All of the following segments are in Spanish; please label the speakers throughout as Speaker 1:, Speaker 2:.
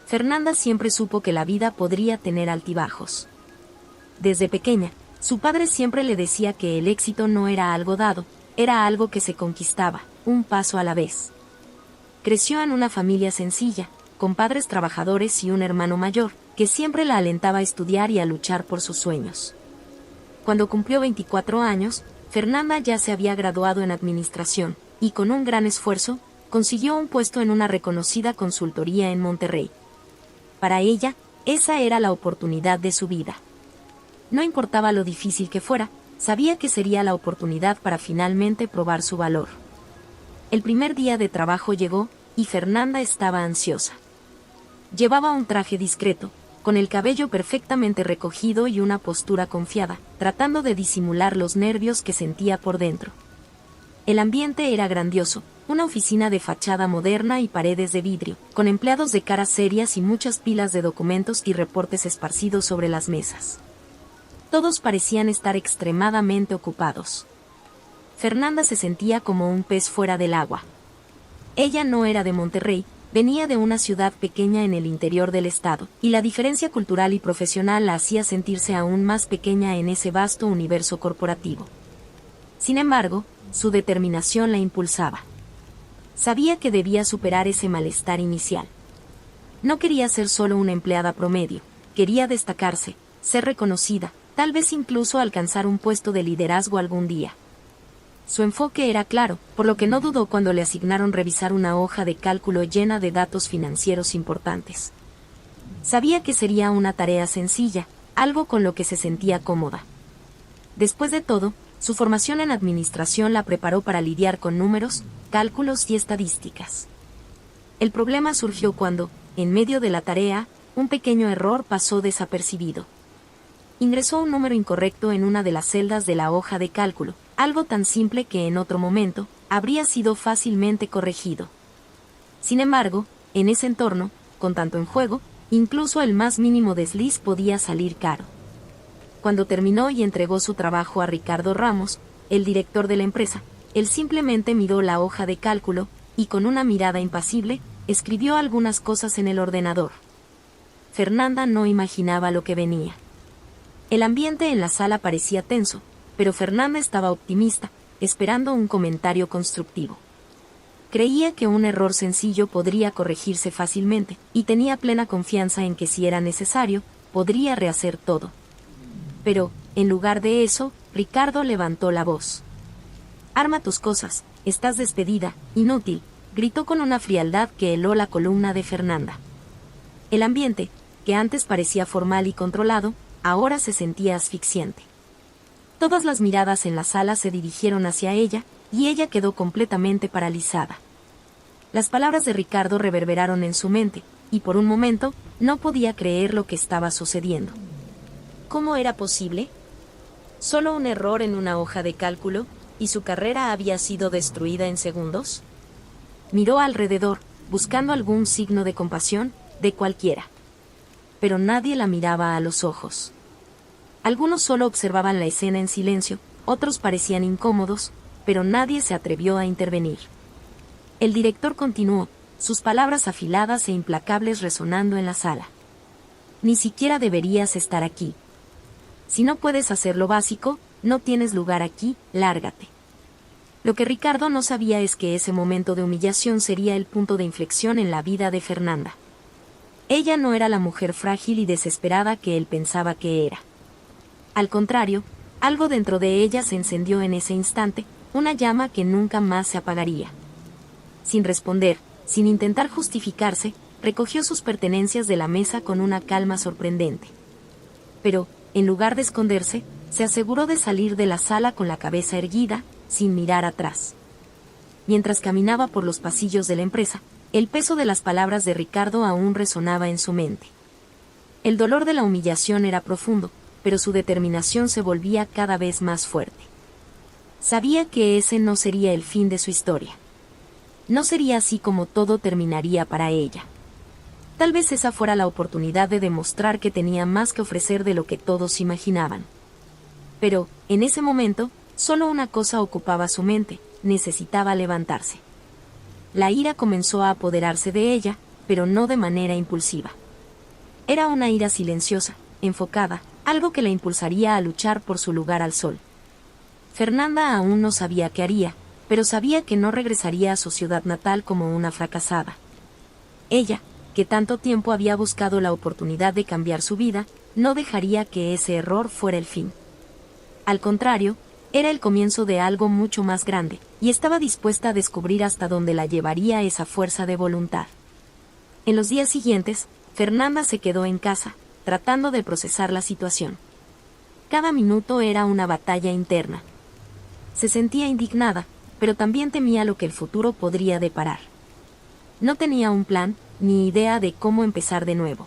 Speaker 1: Fernanda siempre supo que la vida podría tener altibajos. Desde pequeña, su padre siempre le decía que el éxito no era algo dado, era algo que se conquistaba, un paso a la vez. Creció en una familia sencilla, con padres trabajadores y un hermano mayor, que siempre la alentaba a estudiar y a luchar por sus sueños. Cuando cumplió 24 años, Fernanda ya se había graduado en administración, y con un gran esfuerzo, consiguió un puesto en una reconocida consultoría en Monterrey. Para ella, esa era la oportunidad de su vida. No importaba lo difícil que fuera, sabía que sería la oportunidad para finalmente probar su valor. El primer día de trabajo llegó, y Fernanda estaba ansiosa. Llevaba un traje discreto, con el cabello perfectamente recogido y una postura confiada, tratando de disimular los nervios que sentía por dentro. El ambiente era grandioso, una oficina de fachada moderna y paredes de vidrio, con empleados de caras serias y muchas pilas de documentos y reportes esparcidos sobre las mesas. Todos parecían estar extremadamente ocupados. Fernanda se sentía como un pez fuera del agua. Ella no era de Monterrey, venía de una ciudad pequeña en el interior del estado, y la diferencia cultural y profesional la hacía sentirse aún más pequeña en ese vasto universo corporativo. Sin embargo, su determinación la impulsaba. Sabía que debía superar ese malestar inicial. No quería ser solo una empleada promedio, quería destacarse, ser reconocida, tal vez incluso alcanzar un puesto de liderazgo algún día. Su enfoque era claro, por lo que no dudó cuando le asignaron revisar una hoja de cálculo llena de datos financieros importantes. Sabía que sería una tarea sencilla, algo con lo que se sentía cómoda. Después de todo, su formación en administración la preparó para lidiar con números, cálculos y estadísticas. El problema surgió cuando, en medio de la tarea, un pequeño error pasó desapercibido. Ingresó un número incorrecto en una de las celdas de la hoja de cálculo, algo tan simple que en otro momento habría sido fácilmente corregido. Sin embargo, en ese entorno, con tanto en juego, incluso el más mínimo desliz podía salir caro. Cuando terminó y entregó su trabajo a Ricardo Ramos, el director de la empresa, él simplemente miró la hoja de cálculo y con una mirada impasible, escribió algunas cosas en el ordenador. Fernanda no imaginaba lo que venía. El ambiente en la sala parecía tenso, pero Fernanda estaba optimista, esperando un comentario constructivo. Creía que un error sencillo podría corregirse fácilmente, y tenía plena confianza en que si era necesario, podría rehacer todo. Pero, en lugar de eso, Ricardo levantó la voz. «Arma tus cosas, estás despedida, inútil», gritó con una frialdad que heló la columna de Fernanda. El ambiente, que antes parecía formal y controlado, ahora se sentía asfixiante. Todas las miradas en la sala se dirigieron hacia ella, y ella quedó completamente paralizada. Las palabras de Ricardo reverberaron en su mente, y por un momento, no podía creer lo que estaba sucediendo. ¿Cómo era posible? ¿Solo un error en una hoja de cálculo, y su carrera había sido destruida en segundos? Miró alrededor, buscando algún signo de compasión, de cualquiera. Pero nadie la miraba a los ojos. Algunos solo observaban la escena en silencio, otros parecían incómodos, pero nadie se atrevió a intervenir. El director continuó, sus palabras afiladas e implacables resonando en la sala. Ni siquiera deberías estar aquí. Si no puedes hacer lo básico, no tienes lugar aquí, lárgate. Lo que Ricardo no sabía es que ese momento de humillación sería el punto de inflexión en la vida de Fernanda. Ella no era la mujer frágil y desesperada que él pensaba que era. Al contrario, algo dentro de ella se encendió en ese instante, una llama que nunca más se apagaría. Sin responder, sin intentar justificarse, recogió sus pertenencias de la mesa con una calma sorprendente. Pero, en lugar de esconderse, se aseguró de salir de la sala con la cabeza erguida, sin mirar atrás. Mientras caminaba por los pasillos de la empresa, el peso de las palabras de Ricardo aún resonaba en su mente. El dolor de la humillación era profundo, pero su determinación se volvía cada vez más fuerte. Sabía que ese no sería el fin de su historia. No sería así como todo terminaría para ella. Tal vez esa fuera la oportunidad de demostrar que tenía más que ofrecer de lo que todos imaginaban. Pero, en ese momento, solo una cosa ocupaba su mente: necesitaba levantarse. La ira comenzó a apoderarse de ella, pero no de manera impulsiva. Era una ira silenciosa, enfocada, algo que la impulsaría a luchar por su lugar al sol. Fernanda aún no sabía qué haría, pero sabía que no regresaría a su ciudad natal como una fracasada. Ella, que tanto tiempo había buscado la oportunidad de cambiar su vida, no dejaría que ese error fuera el fin. Al contrario, era el comienzo de algo mucho más grande, y estaba dispuesta a descubrir hasta dónde la llevaría esa fuerza de voluntad. En los días siguientes, Fernanda se quedó en casa, tratando de procesar la situación. Cada minuto era una batalla interna. Se sentía indignada, pero también temía lo que el futuro podría deparar. No tenía un plan, ni idea de cómo empezar de nuevo.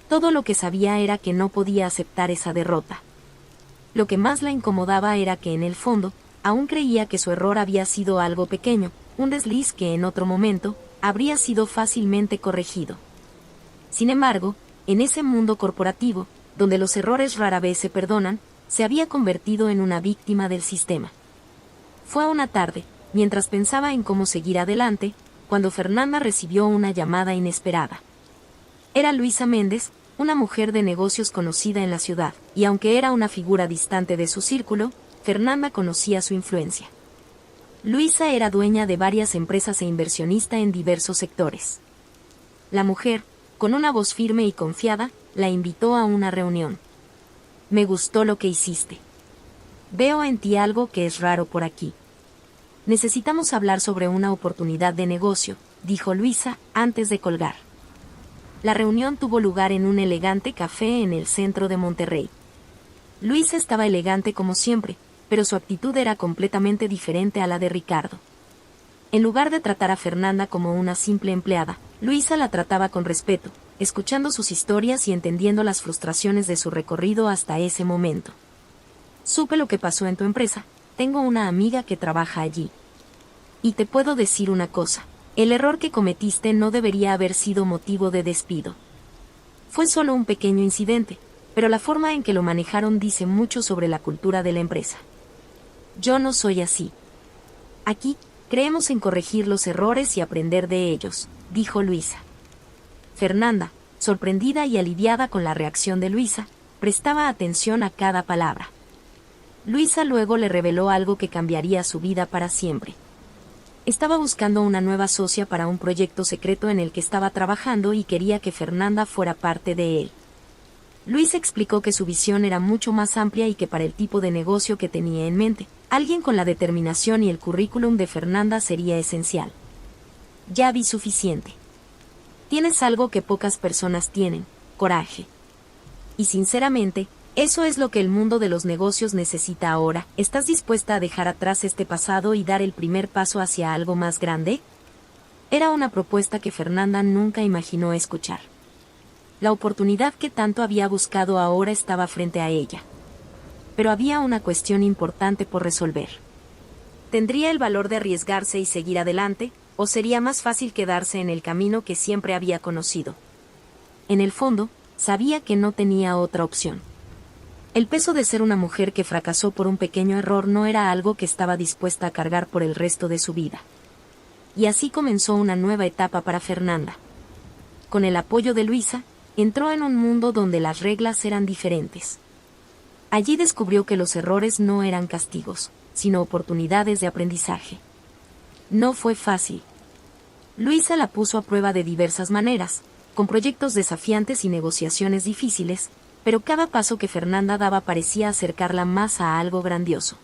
Speaker 1: Todo lo que sabía era que no podía aceptar esa derrota. Lo que más la incomodaba era que en el fondo, aún creía que su error había sido algo pequeño, un desliz que en otro momento, habría sido fácilmente corregido. Sin embargo, en ese mundo corporativo, donde los errores rara vez se perdonan, se había convertido en una víctima del sistema. Fue una tarde, mientras pensaba en cómo seguir adelante, cuando Fernanda recibió una llamada inesperada. Era Luisa Méndez, una mujer de negocios conocida en la ciudad, y aunque era una figura distante de su círculo, Fernanda conocía su influencia. Luisa era dueña de varias empresas e inversionista en diversos sectores. La mujer, con una voz firme y confiada, la invitó a una reunión. Me gustó lo que hiciste. Veo en ti algo que es raro por aquí. Necesitamos hablar sobre una oportunidad de negocio, dijo Luisa, antes de colgar. La reunión tuvo lugar en un elegante café en el centro de Monterrey. Luisa estaba elegante como siempre, pero su actitud era completamente diferente a la de Ricardo. En lugar de tratar a Fernanda como una simple empleada, Luisa la trataba con respeto, escuchando sus historias y entendiendo las frustraciones de su recorrido hasta ese momento. Supe lo que pasó en tu empresa, tengo una amiga que trabaja allí. Y te puedo decir una cosa. El error que cometiste no debería haber sido motivo de despido. Fue solo un pequeño incidente, pero la forma en que lo manejaron dice mucho sobre la cultura de la empresa. Yo no soy así. Aquí, creemos en corregir los errores y aprender de ellos, dijo Luisa. Fernanda, sorprendida y aliviada con la reacción de Luisa, prestaba atención a cada palabra. Luisa luego le reveló algo que cambiaría su vida para siempre. Estaba buscando una nueva socia para un proyecto secreto en el que estaba trabajando y quería que Fernanda fuera parte de él. Luis explicó que su visión era mucho más amplia y que para el tipo de negocio que tenía en mente, alguien con la determinación y el currículum de Fernanda sería esencial. Ya vi suficiente. Tienes algo que pocas personas tienen, coraje. Y sinceramente, eso es lo que el mundo de los negocios necesita ahora. ¿Estás dispuesta a dejar atrás este pasado y dar el primer paso hacia algo más grande? Era una propuesta que Fernanda nunca imaginó escuchar. La oportunidad que tanto había buscado ahora estaba frente a ella. Pero había una cuestión importante por resolver. ¿Tendría el valor de arriesgarse y seguir adelante, o sería más fácil quedarse en el camino que siempre había conocido? En el fondo, sabía que no tenía otra opción. El peso de ser una mujer que fracasó por un pequeño error no era algo que estaba dispuesta a cargar por el resto de su vida. Y así comenzó una nueva etapa para Fernanda. Con el apoyo de Luisa, entró en un mundo donde las reglas eran diferentes. Allí descubrió que los errores no eran castigos, sino oportunidades de aprendizaje. No fue fácil. Luisa la puso a prueba de diversas maneras, con proyectos desafiantes y negociaciones difíciles, pero cada paso que Fernanda daba parecía acercarla más a algo grandioso.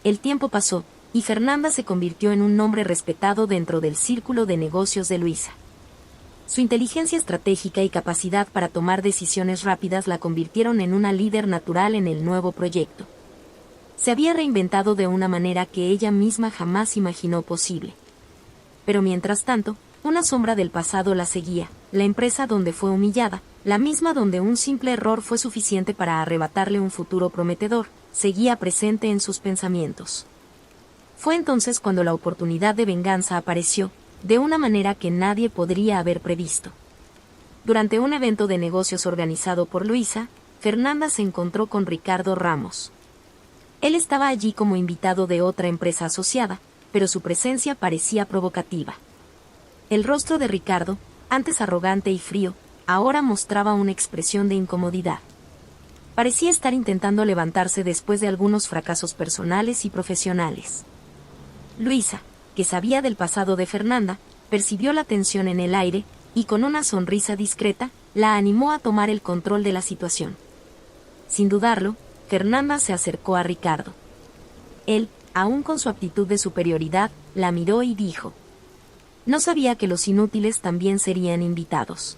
Speaker 1: El tiempo pasó, y Fernanda se convirtió en un nombre respetado dentro del círculo de negocios de Luisa. Su inteligencia estratégica y capacidad para tomar decisiones rápidas la convirtieron en una líder natural en el nuevo proyecto. Se había reinventado de una manera que ella misma jamás imaginó posible. Pero mientras tanto, una sombra del pasado la seguía, la empresa donde fue humillada, la misma donde un simple error fue suficiente para arrebatarle un futuro prometedor, seguía presente en sus pensamientos. Fue entonces cuando la oportunidad de venganza apareció, de una manera que nadie podría haber previsto. Durante un evento de negocios organizado por Luisa, Fernanda se encontró con Ricardo Ramos. Él estaba allí como invitado de otra empresa asociada, pero su presencia parecía provocativa. El rostro de Ricardo, Antes arrogante y frío, ahora mostraba una expresión de incomodidad. Parecía estar intentando levantarse después de algunos fracasos personales y profesionales. Luisa, que sabía del pasado de Fernanda, percibió la tensión en el aire, y con una sonrisa discreta, la animó a tomar el control de la situación. Sin dudarlo, Fernanda se acercó a Ricardo. Él, aún con su actitud de superioridad, la miró y dijo: «No sabía que los inútiles también serían invitados».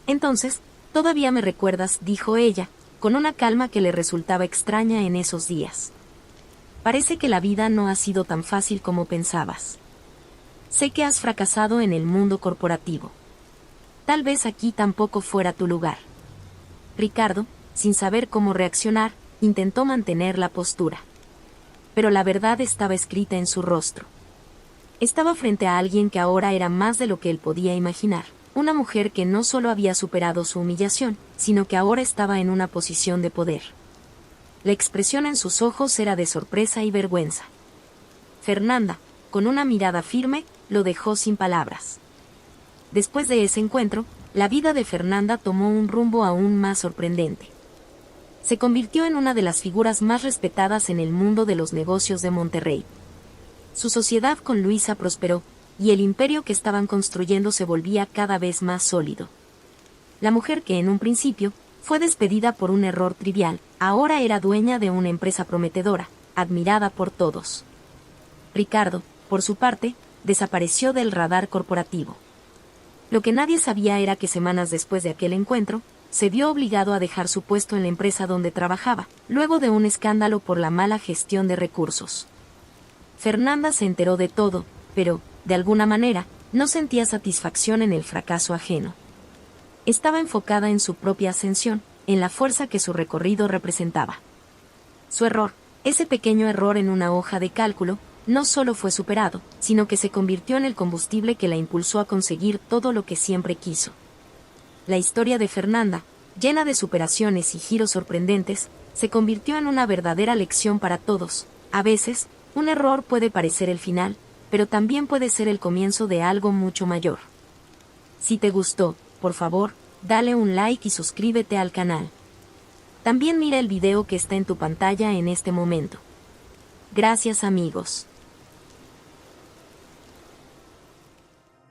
Speaker 1: «Entonces, todavía me recuerdas», dijo ella, con una calma que le resultaba extraña en esos días. «Parece que la vida no ha sido tan fácil como pensabas. Sé que has fracasado en el mundo corporativo. Tal vez aquí tampoco fuera tu lugar». Ricardo, sin saber cómo reaccionar, intentó mantener la postura. Pero la verdad estaba escrita en su rostro. Estaba frente a alguien que ahora era más de lo que él podía imaginar. Una mujer que no solo había superado su humillación, sino que ahora estaba en una posición de poder. La expresión en sus ojos era de sorpresa y vergüenza. Fernanda, con una mirada firme, lo dejó sin palabras. Después de ese encuentro, la vida de Fernanda tomó un rumbo aún más sorprendente. Se convirtió en una de las figuras más respetadas en el mundo de los negocios de Monterrey. Su sociedad con Luisa prosperó, y el imperio que estaban construyendo se volvía cada vez más sólido. La mujer que en un principio fue despedida por un error trivial, ahora era dueña de una empresa prometedora, admirada por todos. Ricardo, por su parte, desapareció del radar corporativo. Lo que nadie sabía era que semanas después de aquel encuentro, se vio obligado a dejar su puesto en la empresa donde trabajaba, luego de un escándalo por la mala gestión de recursos. Fernanda se enteró de todo, pero, de alguna manera, no sentía satisfacción en el fracaso ajeno. Estaba enfocada en su propia ascensión, en la fuerza que su recorrido representaba. Su error, ese pequeño error en una hoja de cálculo, no solo fue superado, sino que se convirtió en el combustible que la impulsó a conseguir todo lo que siempre quiso. La historia de Fernanda, llena de superaciones y giros sorprendentes, se convirtió en una verdadera lección para todos. A veces, un error puede parecer el final, pero también puede ser el comienzo de algo mucho mayor. Si te gustó, por favor, dale un like y suscríbete al canal. También mira el video que está en tu pantalla en este momento. Gracias amigos.